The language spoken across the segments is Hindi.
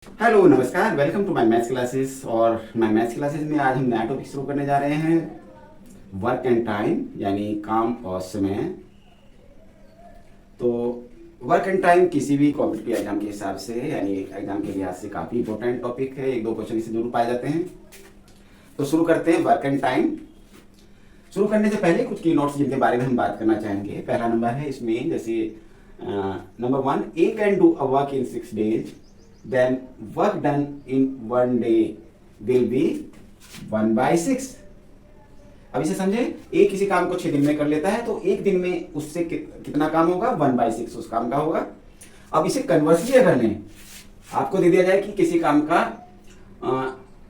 हेलो नमस्कार, welcome to my maths classes. और माय मैथ्स क्लासेस में आज हम नया टॉपिक शुरू करने जा रहे हैं, वर्क एंड टाइम, यानी काम और समय। तो वर्क एंड टाइम किसी भी कॉम्पिटिटिव एग्जाम के हिसाब से, यानी एग्जाम के लिहाज से काफ़ी इंपॉर्टेंट टॉपिक है। एक दो क्वेश्चन इससे जरूर पाए जाते हैं। तो शुरू करते हैं वर्क एंड टाइम। शुरू करने से पहले कुछ की नोट्स जिनके बारे में हम बात करना चाहेंगे। पहला नंबर है इसमें, जैसे number 1, A can do a work in 6 days, then work done in 1 day will be 1/6। अब इसे समझे, एक किसी काम को 6 दिन में कर लेता है तो एक दिन में उससे कितना काम होगा, 1/6 उस काम का होगा। अब इसे कन्वर्सली अगर लें, आपको दे दिया जाए कि किसी काम का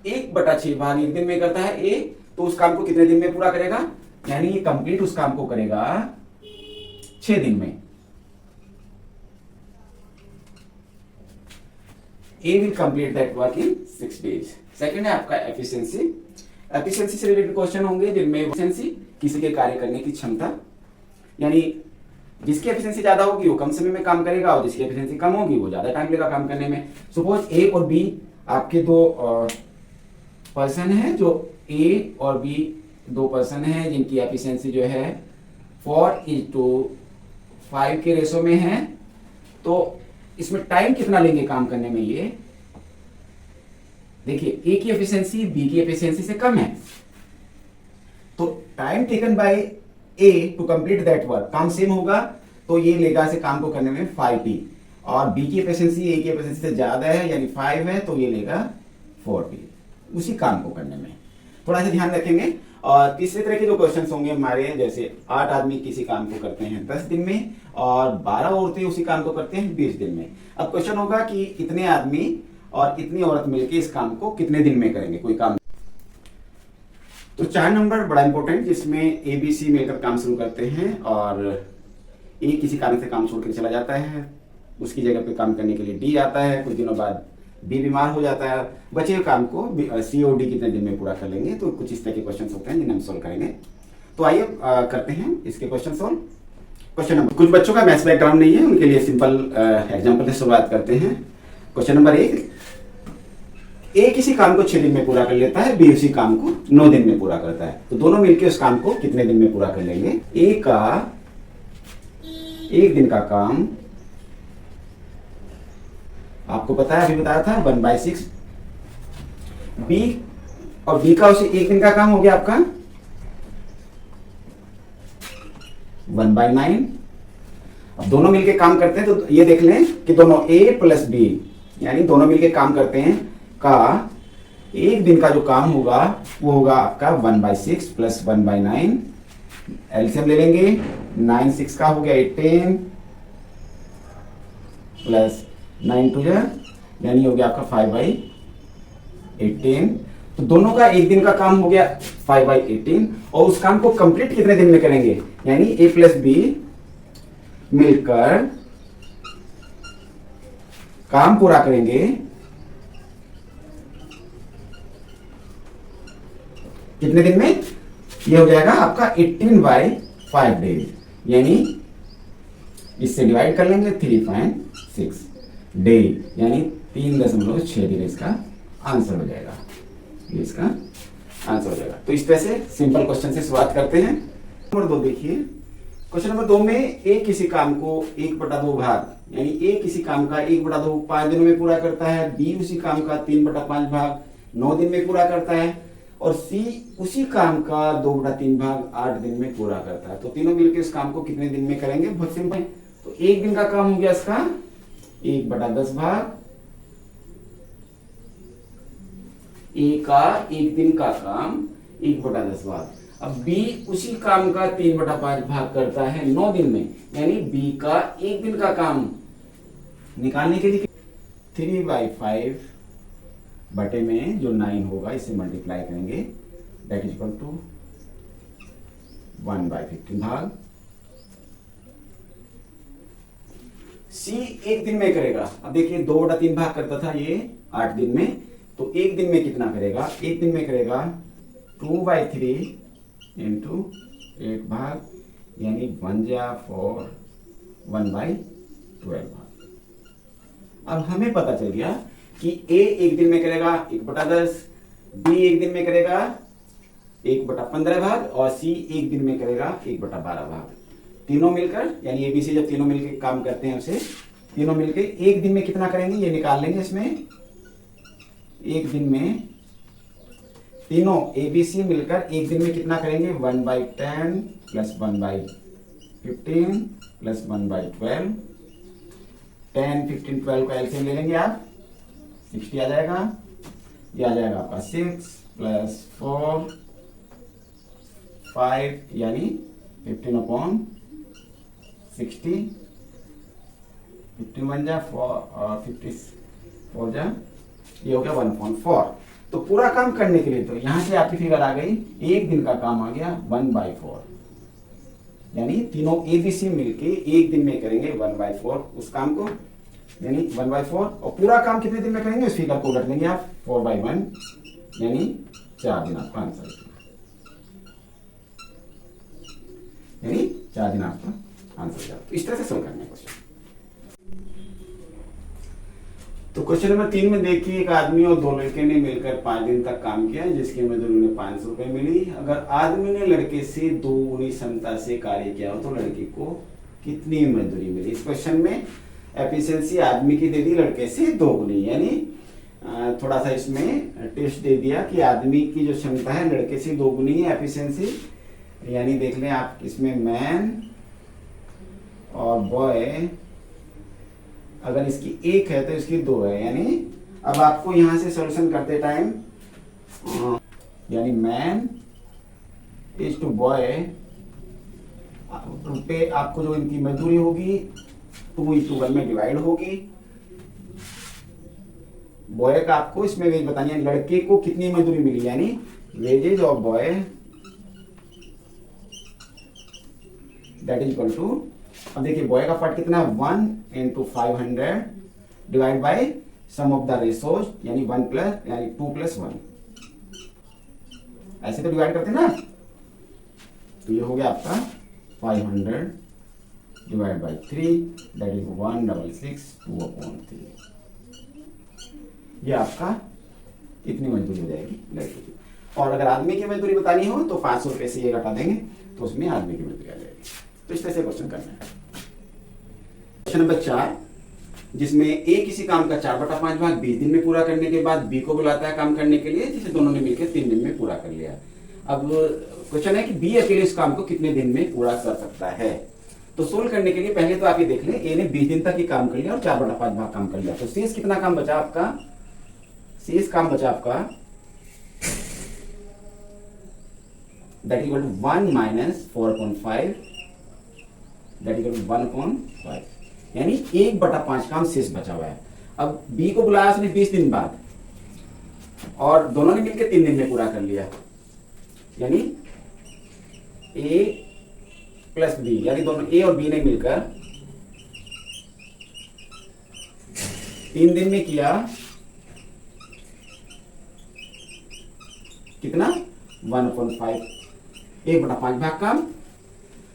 1/6 भाग एक दिन में करता है ए, तो उस काम को कितने दिन में पूरा करेगा, यानी ये कंप्लीट उस काम को करेगा 6 दिन में। A will complete that work in 6 days। Second है आपका एफिशिएंसी। एफिशिएंसी से रिलेटेड क्वेश्चन होंगे जिनमें एफिशिएंसी किसी के कार्य करने की क्षमता, यानी जिसकी एफिशिएंसी ज्यादा होगी वो कम समय में काम करेगा और जिसकी एफिशिएंसी कम होगी वो ज्यादा टाइम लेगा काम करने में। सपोज ए और बी आपके दो पर्सन है, जो ए और बी दो पर्सन है जिनकी एफिशिएंसी जो है 4:5 के रेशो में है। तो इसमें टाइम कितना लेंगे काम करने में, ये देखिए ए की एफिशिएंसी बी की एफिशिएंसी से कम है, तो time taken by A to complete that work, काम सेम होगा तो ये लेगा से काम को करने में 5t, और बी की एफिशिएंसी ए की एफिशिएंसी से ज्यादा है यानी 5 है तो ये लेगा 4t उसी काम को करने में। थोड़ा सा ध्यान रखेंगे। और तीसरे तरह के जो क्वेश्चंस होंगे हमारे, जैसे 8 आदमी किसी काम को करते हैं 10 दिन में और 12 औरतें उसी काम को करते हैं 20 दिन में। अब क्वेश्चन होगा कि इतने आदमी और इतनी औरत मिलकर इस काम को कितने दिन में करेंगे, कोई काम। तो 4 नंबर बड़ा इंपॉर्टेंट, जिसमें ए बी सी मिलकर काम शुरू करते हैं और ए किसी कारण से काम छोड़ कर चला जाता है, उसकी जगह पे काम करने के लिए डी आता है, कुछ दिनों बाद बी बीमार हो जाता है, बचे हुए काम को सी और डी कितने दिन में पूरा कर लेंगे। तो कुछ इस तरह के क्वेश्चन होते हैं जिन्हें हम सोल्व करेंगे। तो आइए करते हैं इसके क्वेश्चन सोल्व। क्वेश्चन नंबर, कुछ बच्चों का मैथ्स बैकग्राउंड नहीं है, उनके लिए सिंपल एग्जाम्पल से शुरुआत करते हैं। क्वेश्चन नंबर 1, ए किसी काम को 6 दिन में पूरा कर लेता है, बी उसी काम को 9 दिन में पूरा करता है, तो दोनों मिलकर उस काम को कितने दिन में पूरा कर लेंगे। ए का 1 दिन का काम आपको पता है, अभी बताया था 1/6। बी और बी का उसे 1 दिन का काम हो गया आपका 1/9। अब दोनों मिलके काम करते हैं तो ये देख लें कि दोनों ए प्लस बी, यानी दोनों मिलके काम करते हैं का 1 दिन का जो काम होगा वो होगा आपका 1/6 प्लस 1/9। एलसीएम ले लेंगे, 9 6 का हो गया 18 प्लस 9 2 यानी हो गया आपका 5/18। तो दोनों का 1 दिन का काम हो गया 5/18, और उस काम को कंप्लीट कितने दिन में करेंगे, यानी ए प्लस बी मिलकर काम पूरा करेंगे कितने दिन में। ये हो जाएगा आपका 18/5 डेज, यानी इससे डिवाइड कर लेंगे 3.6 डे, यानी 3.6 दिन इसका आंसर हो जाएगा। ये इसका आंसर हो जाएगा। तो इस तरह से सिंपल क्वेश्चन से शुरुआत करते हैं। नंबर 2 देखिए, क्वेश्चन नंबर 2 में ए किसी काम को 1/2 भाग, यानी ए किसी काम का 1/2 5 दिनों में पूरा करता है, बी उसी काम का 3/5 भाग 9 दिन में पूरा करता है, और सी उसी काम का 2/3 भाग 8 दिन में पूरा करता है। तो तीनों मिलकर इस काम को कितने दिन में करेंगे, बहुत सिंपल। तो 1 दिन का काम हो गया इसका 1/10 भाग, ए का 1 दिन का काम 1/10 भाग। अब बी उसी काम का 3/5 भाग करता है 9 दिन में, यानी बी का 1 दिन का काम निकालने के लिए 3/5 बटे में जो 9 होगा इसे मल्टीप्लाई करेंगे, दैट इज इक्वल टू 1/15 भाग। सी 1 दिन में करेगा। अब देखिए 2/3 भाग करता था ये 8 दिन में, तो 1 दिन में कितना करेगा, 1 दिन में करेगा 2/3 इंटू 8 भाग, यानी 1/4 1/12 भाग। अब हमें पता चल गया कि ए एक दिन में करेगा 1/10, बी एक दिन में करेगा 1/15 भाग और सी एक दिन में करेगा 1/12 भाग। तीनों मिलकर यानी ए बी सी जब तीनों मिलकर काम करते हैं उसे तीनों मिलकर एक दिन में कितना करेंगे ये निकाल लेंगे। इसमें एक दिन में तीनों ए बी सी मिलकर एक दिन में कितना करेंगे 1/10 प्लस 1/15 प्लस 1/12। 10, 15, 12 का एलसीएम ले लेंगे आप 60 आ जाएगा। ये आ जाएगा आपका 6 प्लस 4 5 यानी 15/60। 15 बन जा 4 और 54 जा ये हो गया 1/4। तो पूरा काम करने के लिए तो यहां से आपकी फिगर आ गई एक दिन का काम आ गया 1/4 यानी तीनों ए बी सी मिलके एक दिन में करेंगे 1/4 उस काम को यानी 1/4 और पूरा काम कितने दिन में करेंगे उस फिगर को उलट देंगे आप 4/1 यानी 4 दिन आपका आंसर यानी 4 दिन आपका आंसर। तो इस तरह से सोल्व करना है क्वेश्चन। तो क्वेश्चन नंबर 3 में देखिए एक आदमी और दो लड़के ने मिलकर 5 दिन तक काम किया जिसके मजदूरी उन्हें 500 रुपए मिली। अगर आदमी ने लड़के से 2 गुनी क्षमता से कार्य किया हो तो लड़के को कितनी मजदूरी मिली। इस क्वेश्चन में एफिशिएंसी आदमी की दे दी लड़के से 2 गुनी यानी थोड़ा सा इसमें टेस्ट दे दिया कि आदमी की जो क्षमता है लड़के से 2 गुनी है एफिशिएंसी यानी देख लें आप इसमें मैन और बॉय अगर इसकी 1 है तो इसकी 2 है यानी अब आपको यहां से सॉल्यूशन करते टाइम यानी मैन इज टू बॉय पे आपको जो इनकी मजदूरी होगी 2:1 में डिवाइड होगी। बॉय का आपको इसमें वेज बतानी है लड़के को कितनी मजदूरी मिली यानी wages of boy that is equal to अब देखिए बॉय का पार्ट कितना 1 × 500 divide by sum of the ratios यानी 1 प्लस यानी 2 + 1 ऐसे तो डिवाइड करते ना। तो ये हो गया आपका 500 डिवाइड बाय 3 दैट इज 166/2/3। ये आपका इतनी मजदूरी हो जाएगी लड़के की। और अगर आदमी की मजदूरी बतानी हो तो 500 रुपए से ये घटा देंगे तो उसमें आदमी की मजदूरी आ जाएगी। तो इस तरह से क्वेश्चन करना है। क्वेश्चन नंबर 4 जिसमें ए किसी काम का 4/5 भाग 20 दिन में पूरा करने के बाद बी को बुलाता है काम करने के लिए जिसे दोनों ने मिलकर 3 दिन में पूरा कर लिया। अब क्वेश्चन है कि बी अकेले इस काम को कितने दिन में पूरा कर सकता है। तो सोल्व करने के लिए पहले तो आप ये देख लें ए ने 20 दिन तक ही काम कर लिया और 4/5 भाग काम कर लिया। तो शेष कितना काम बचा आपका शेष काम बचा आपका that equal to 1 - 4/5 that equal to 1/5 यानी 1/5 काम शेष बचा हुआ है। अब बी को बुलाया उसने 20 दिन बाद और दोनों ने मिलकर 3 दिन में पूरा कर लिया यानी ए प्लस बी यानी दोनों ए और बी ने मिलकर 3 दिन में किया कितना 1/5 1/5 भाग काम।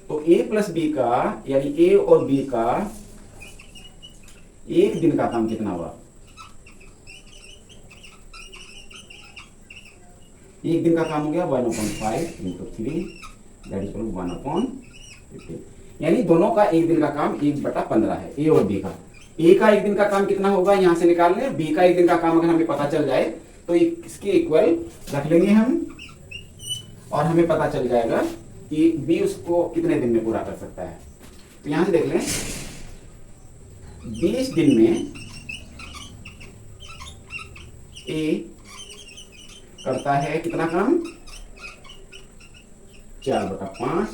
तो ए प्लस बी का यानी ए और बी का एक दिन का काम कितना हुआ एक दिन का काम हो गया 1/5 × 3 दैट इज 1/15 यानी दोनों का एक दिन का काम 1/15 है ए और बी का। ए का एक दिन का काम कितना होगा यहां से निकाल लें। बी का एक दिन का काम अगर हमें पता चल जाए तो इसके इक्वल रख लेंगे हम और हमें पता चल जाएगा कि बी उसको कितने दिन में पूरा कर सकता है। तो यहां से देख लें 20 दिन में ए करता है कितना काम 4/5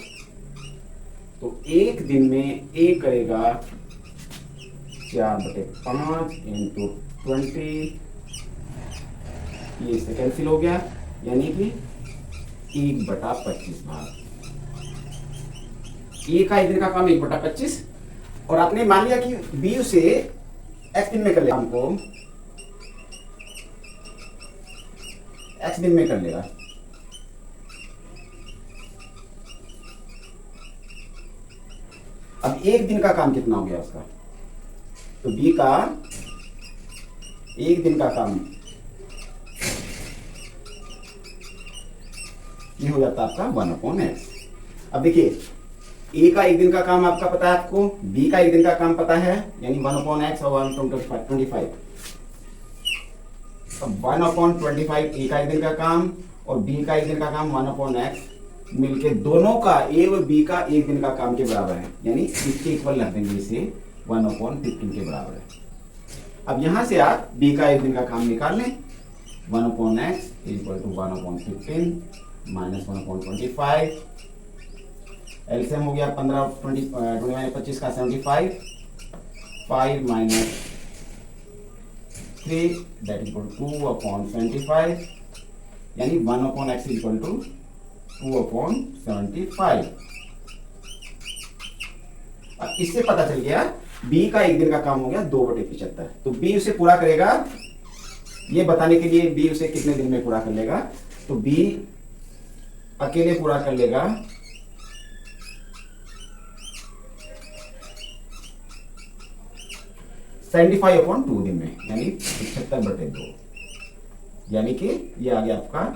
तो एक दिन में ए करेगा 4/5 × 20 ये इससे कैंसिल हो गया यानी कि 1/25 भाग। ए का एक दिन का काम 1/25 और आपने मान लिया कि बी उसे x दिन में कर लेगा हमको x दिन में कर लेगा। अब एक दिन का काम कितना हो गया उसका तो बी का एक दिन का काम, ये हो जाता है आपका 1/x। अब देखिए ए का एक दिन का काम आपका पता है आपको, बी का एक दिन का काम पता है, यानी 1/x और 1/25। अब 1/25 ए का एक दिन का काम और बी का एक दिन का काम 1/x मिलके दोनों का, ए और बी का एक दिन का काम के बराबर है, यानी इसके इक्वल रख देंगे, इसे 1/15 के बराबर है। अब यहां से आप बी का एक दिन का काम निकाल लें, 1/x equal to 1/15 minus 1/25। LCM हो गया 15 20 25 का 75, 5 माइनस 3 दैट इक्वल 2/75, यानी 1/x इक्वल टू 2/75। अब इससे पता चल गया बी का एक दिन का काम हो गया 2/75। तो बी उसे पूरा करेगा, ये बताने के लिए बी उसे कितने दिन में पूरा कर लेगा, तो बी अकेले पूरा कर लेगा 75/2 दिन में, यानी 75/2, यानी कि ये आ गया आपका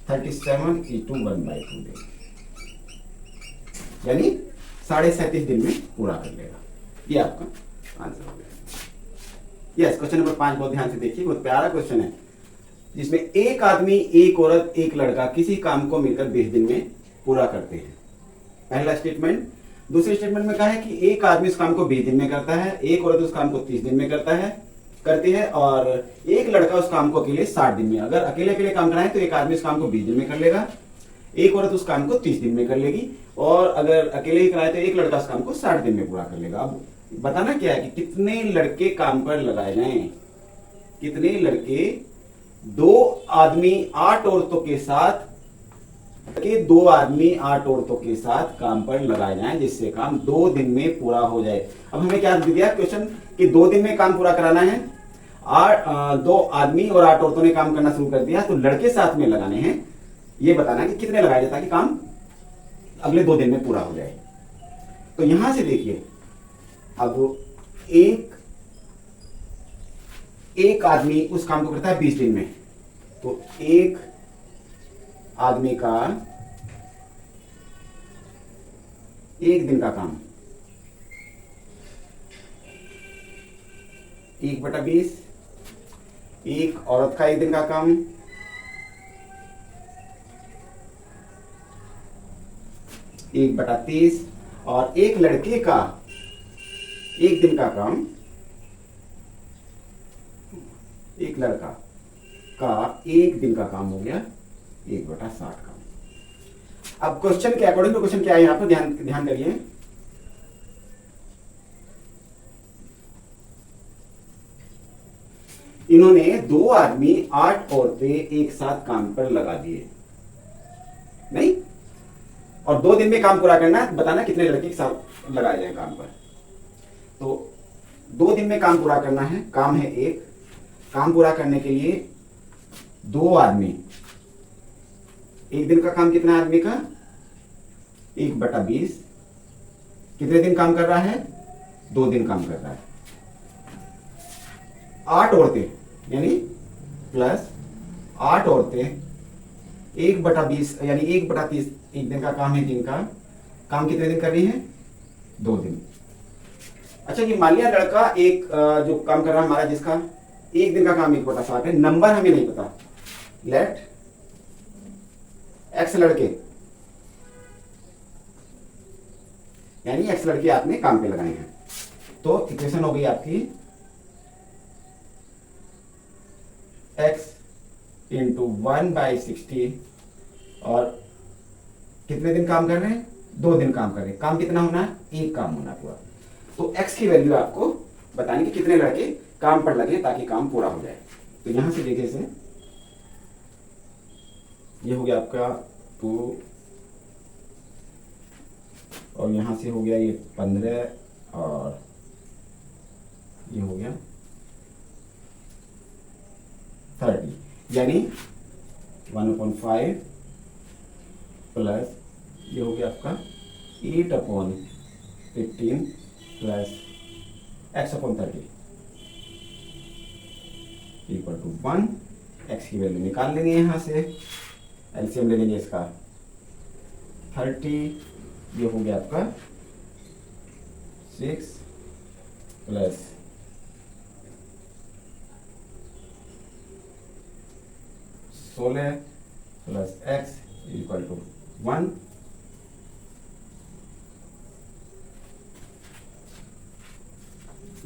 37/1/2 दिन, यानी 37.5 दिन में पूरा कर लेगा। ये आपका आंसर हो गया। यस, क्वेश्चन नंबर 5 बहुत ध्यान से देखिए, बहुत प्यारा क्वेश्चन है, जिसमें एक आदमी, एक औरत, एक लड़का किसी काम को मिलकर 20 दिन में पूरा करते हैं। पहला स्टेटमेंट। दूसरे स्टेटमेंट में कहा है कि एक आदमी उस काम को 20 दिन में करता है, एक औरत उस काम को 30 दिन में करती है और एक लड़का उस काम को अकेले 60 दिन में। अगर अकेले अकेले काम कराएं तो एक आदमी उस काम को 20 दिन में कर लेगा, एक औरत उस काम को 30 दिन में कर लेगी, और अगर अकेले ही कराए तो एक लड़का उस काम को 60 दिन में पूरा कर लेगा। अब बताना क्या है कि कितने लड़के काम पर लगाए जाएं, कितने लड़के, 2 आदमी 8 औरतों के साथ, कि 2 आदमी 8 औरतों के साथ काम पर लगाए जाएं, जिससे काम 2 दिन में पूरा हो जाए। अब हमें क्या दिया क्वेश्चन कि 2 दिन में काम पूरा कराना है, 2 आदमी और 8 औरतों ने काम करना शुरू कर दिया, तो लड़के साथ में लगाने हैं, ये बताना है कि कितने लगाए जाए ताकि काम अगले 2 दिन में पूरा हो जाए। तो यहां से देखिए, अब एक आदमी उस काम को करता है 20 दिन में, तो एक आदमी का एक दिन का काम 1/20, एक औरत का एक दिन का काम 1/30 और एक लड़के का एक दिन का काम, एक लड़का का एक दिन का काम हो गया 1/60 का। अब क्वेश्चन के अकॉर्डिंग टू क्वेश्चन क्या है यहां पर ध्यान करिए, इन्होंने 2 आदमी 8 औरतें एक साथ काम पर लगा दिए, नहीं, और 2 दिन में काम पूरा करना है, बताना कितने लड़के एक साथ लगाए जाए काम पर। तो 2 दिन में काम पूरा करना है, काम है एक, काम पूरा करने के लिए 2 आदमी, एक दिन का काम कितना आदमी का 1/20, कितने दिन काम कर रहा है, 2 दिन काम कर रहा है, 8 औरतें यानी प्लस 8 औरतें 1/20 यानी 1/30, एक दिन का काम है, दिन का काम कितने दिन कर रही है, 2 दिन। अच्छा, ये मान लिया लड़का एक जो काम कर रहा है हमारा, जिसका एक दिन का काम 1/60 है, नंबर हमें नहीं पता, लेट एक्स लड़के, यानी एक्स लड़के आपने काम पे लगाए हैं। तो इक्वेशन हो गई आपकी x इंटू 1/60, और कितने दिन काम कर रहे हैं, 2 दिन काम कर रहे हैं, काम कितना होना है, एक काम होना पूरा। तो x की वैल्यू आपको बतानी कि कितने लड़के काम पर लगे ताकि काम पूरा हो जाए। तो यहां से देखिए, इसे ये हो गया आपका 2, और यहां से हो गया ये 15, और ये हो गया 30, यानी 1/5 प्लस ये हो गया आपका 8/15 plus x upon 30 equal to 1। x की वैल्यू निकाल लेंगे यहां से, एलसीएम ले लेंगे इसका 30, ये हो गया आपका 6 plus 16 plus x equal to 1।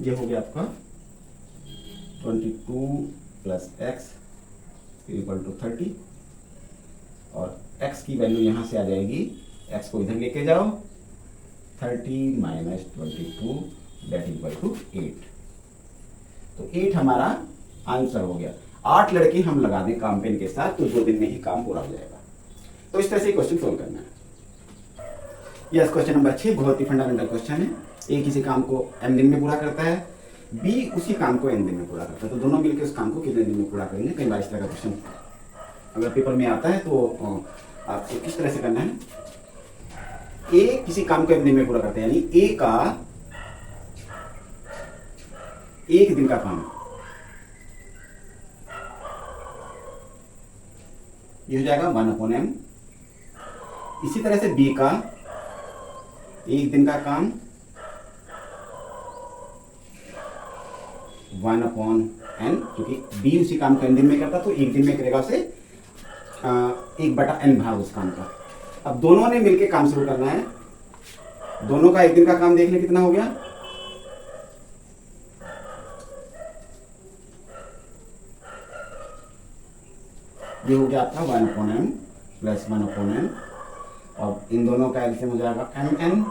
ये हो गया आपका 22 प्लस एक्स इक्वल टू 30, और x की वैल्यू यहां से आ जाएगी, x को इधर लेके जाओ, 30 माइनस 22 दैट इक्वल टू 8। तो 8 हमारा आंसर हो गया। 8 लड़के हम लगा दें काम पेन के साथ तो 2 दिन में ही काम पूरा हो जाएगा। तो इस तरह से क्वेश्चन सोल्व करना है। यस, क्वेश्चन नंबर 6 बहुत ही फंडामेंटल क्वेश्चन है। ए किसी काम को m दिन में पूरा करता है, बी उसी काम को n दिन में पूरा करता है, तो दोनों मिलकर उस काम को कितने दिन में पूरा करेंगे। कई बार इस तरह का क्वेश्चन अगर पेपर में आता है तो आपको किस तरह से करना है। ए किसी काम को m दिन में पूरा करता है, यानी ए का 1 दिन का काम, ये हो जाएगा 1/m। इसी तरह से बी का 1 दिन का काम 1/n, क्योंकि बी उसी काम को n दिन में करता तो 1 दिन में करेगा उसे 1/n भाग उस काम का। अब दोनों ने मिलकर काम शुरू करना है, दोनों का 1 दिन का काम देख ले कितना हो गया। ये हो गया आपका 1/m प्लस 1/n, और इन दोनों का एलसीएम हो जाएगा mn,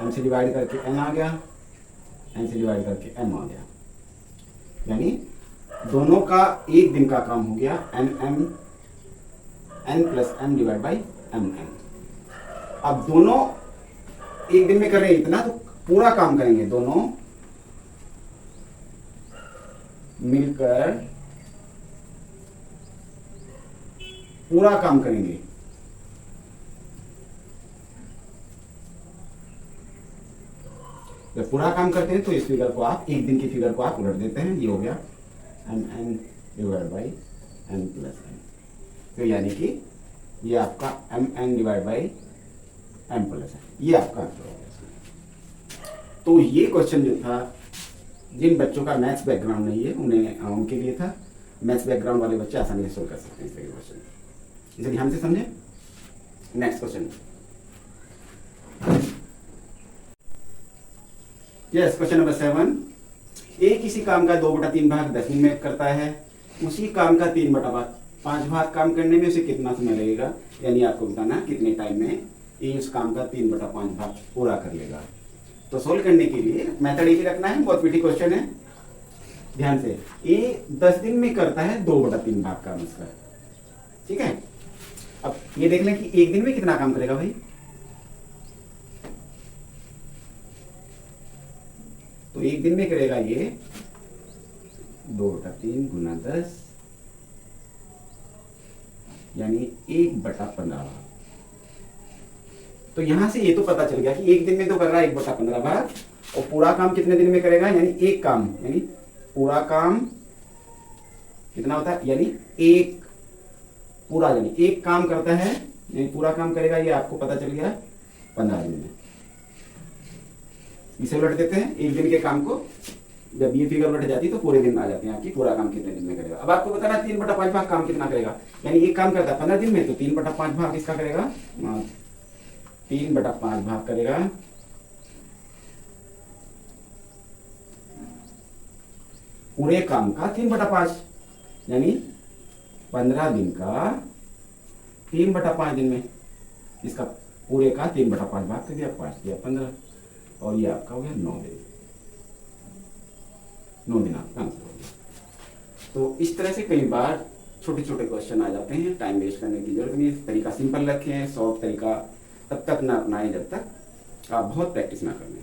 m से डिवाइड करके n आ गया, n से डिवाइड करके m आ गया, यानी दोनों का 1 दिन का काम हो गया n plus m divide by mn। अब दोनों 1 दिन में कर रहे हैं इतना, तो पूरा काम करेंगे, दोनों मिलकर पूरा काम करेंगे। जब पूरा काम करते हैं तो इस फिगर को आप 1 दिन की फिगर को आप उलट देते हैं, ये हो गया mn divide by n plus n। तो यानी कि ये आपका mn divide by m plus n, ये आपका आंसर हो गया। तो ये क्वेश्चन जो था, जिन बच्चों का मैथ्स बैकग्राउंड नहीं है उनके लिए था। मैथ्स बैकग्राउंड वाले बच्चे आसानी से सोल्व कर सकते हैं इस तरह के क्वेश्चन, इसे ध्यान से समझे। Next question, yes, question number 7। ए किसी काम का 2/3 भाग 10 दिन में करता है, उसी काम का 3/5 भाग काम करने में उसे कितना समय लगेगा, यानी आपको बताना कितने टाइम में ए उस काम का 3/5 भाग पूरा कर लेगा। तो सोल्व करने के लिए मेथड एक ही रखना है, बहुत मीठी क्वेश्चन है, ध्यान से। ए 10 दिन में करता है 2/3 भाग काम उसका, ठीक है। अब ये देख लें कि 1 दिन में कितना काम करेगा भाई, तो 1 दिन में करेगा ये 2/3 गुना 10, यानी 1/15 भाग। तो यहां से ये तो पता चल गया कि 1 दिन में तो कर रहा है 1/15 भाग, और पूरा काम कितने दिन में करेगा, यानी एक काम, यानी पूरा काम कितना होता है, यानी एक पूरा, यानी एक काम करता है, यानी पूरा काम करेगा, ये आपको पता चल गया 15 दिन में। इसे उलट देते हैं, 1 दिन के काम को जब ये फिगर उलट जाती है तो पूरे दिन आ जाते हैं आपकी, पूरा काम कितने दिन में करेगा। अब आपको बताना 3/5 भाग काम कितना करेगा, यानी एक काम करता है 15 दिन में, तो 3/5 भाग इसका करेगा, 3/5 भाग करेगा पूरे काम का 3/5, यानी 15 दिन का 3/5 दिन में इसका पूरे का 3/5 भाग कर दिया, 5 दिया 15, और ये आपका हो गया 9 दिन। 9 दिन आपका आंसर हो गया। तो इस तरह से कई बार छोटे छोटे क्वेश्चन आ जाते हैं, टाइम वेस्ट करने की जरूरत नहीं है। तरीका सिंपल रखें, सॉफ्ट तरीका तब तक ना अपनाएं जब तक आप बहुत प्रैक्टिस ना कर लें।